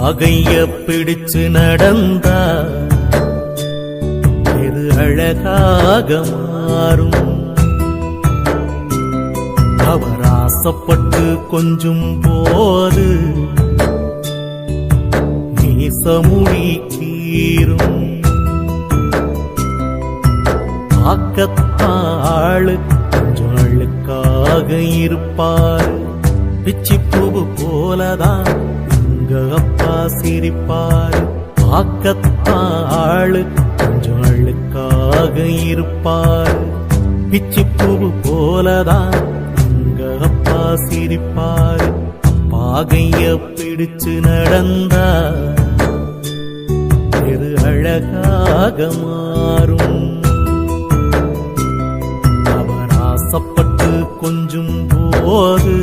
பாகைய பிடிச்சு நடந்தா எது அழகாக மாறும். அவர் ஆசைப்பட்டு கொஞ்சும் போது மீசமுடி கீரும். ஆக்கத்தாளு கொஞ்சம் அழுக்காக இருப்பார். பிச்சி பூவு போலதான் உங்க அப்பா சிரிப்பார். ஆக்கத்தாளு கொஞ்சம் அழுக்காக இருப்பார். பிச்சி பூவு போலதான் உங்க அப்பா சிரிப்பார். பாகைய பிடிச்சு நடந்தா எது அழகாக மாறும். அவர் ஆசைப்பட்டு கொஞ்சும் போது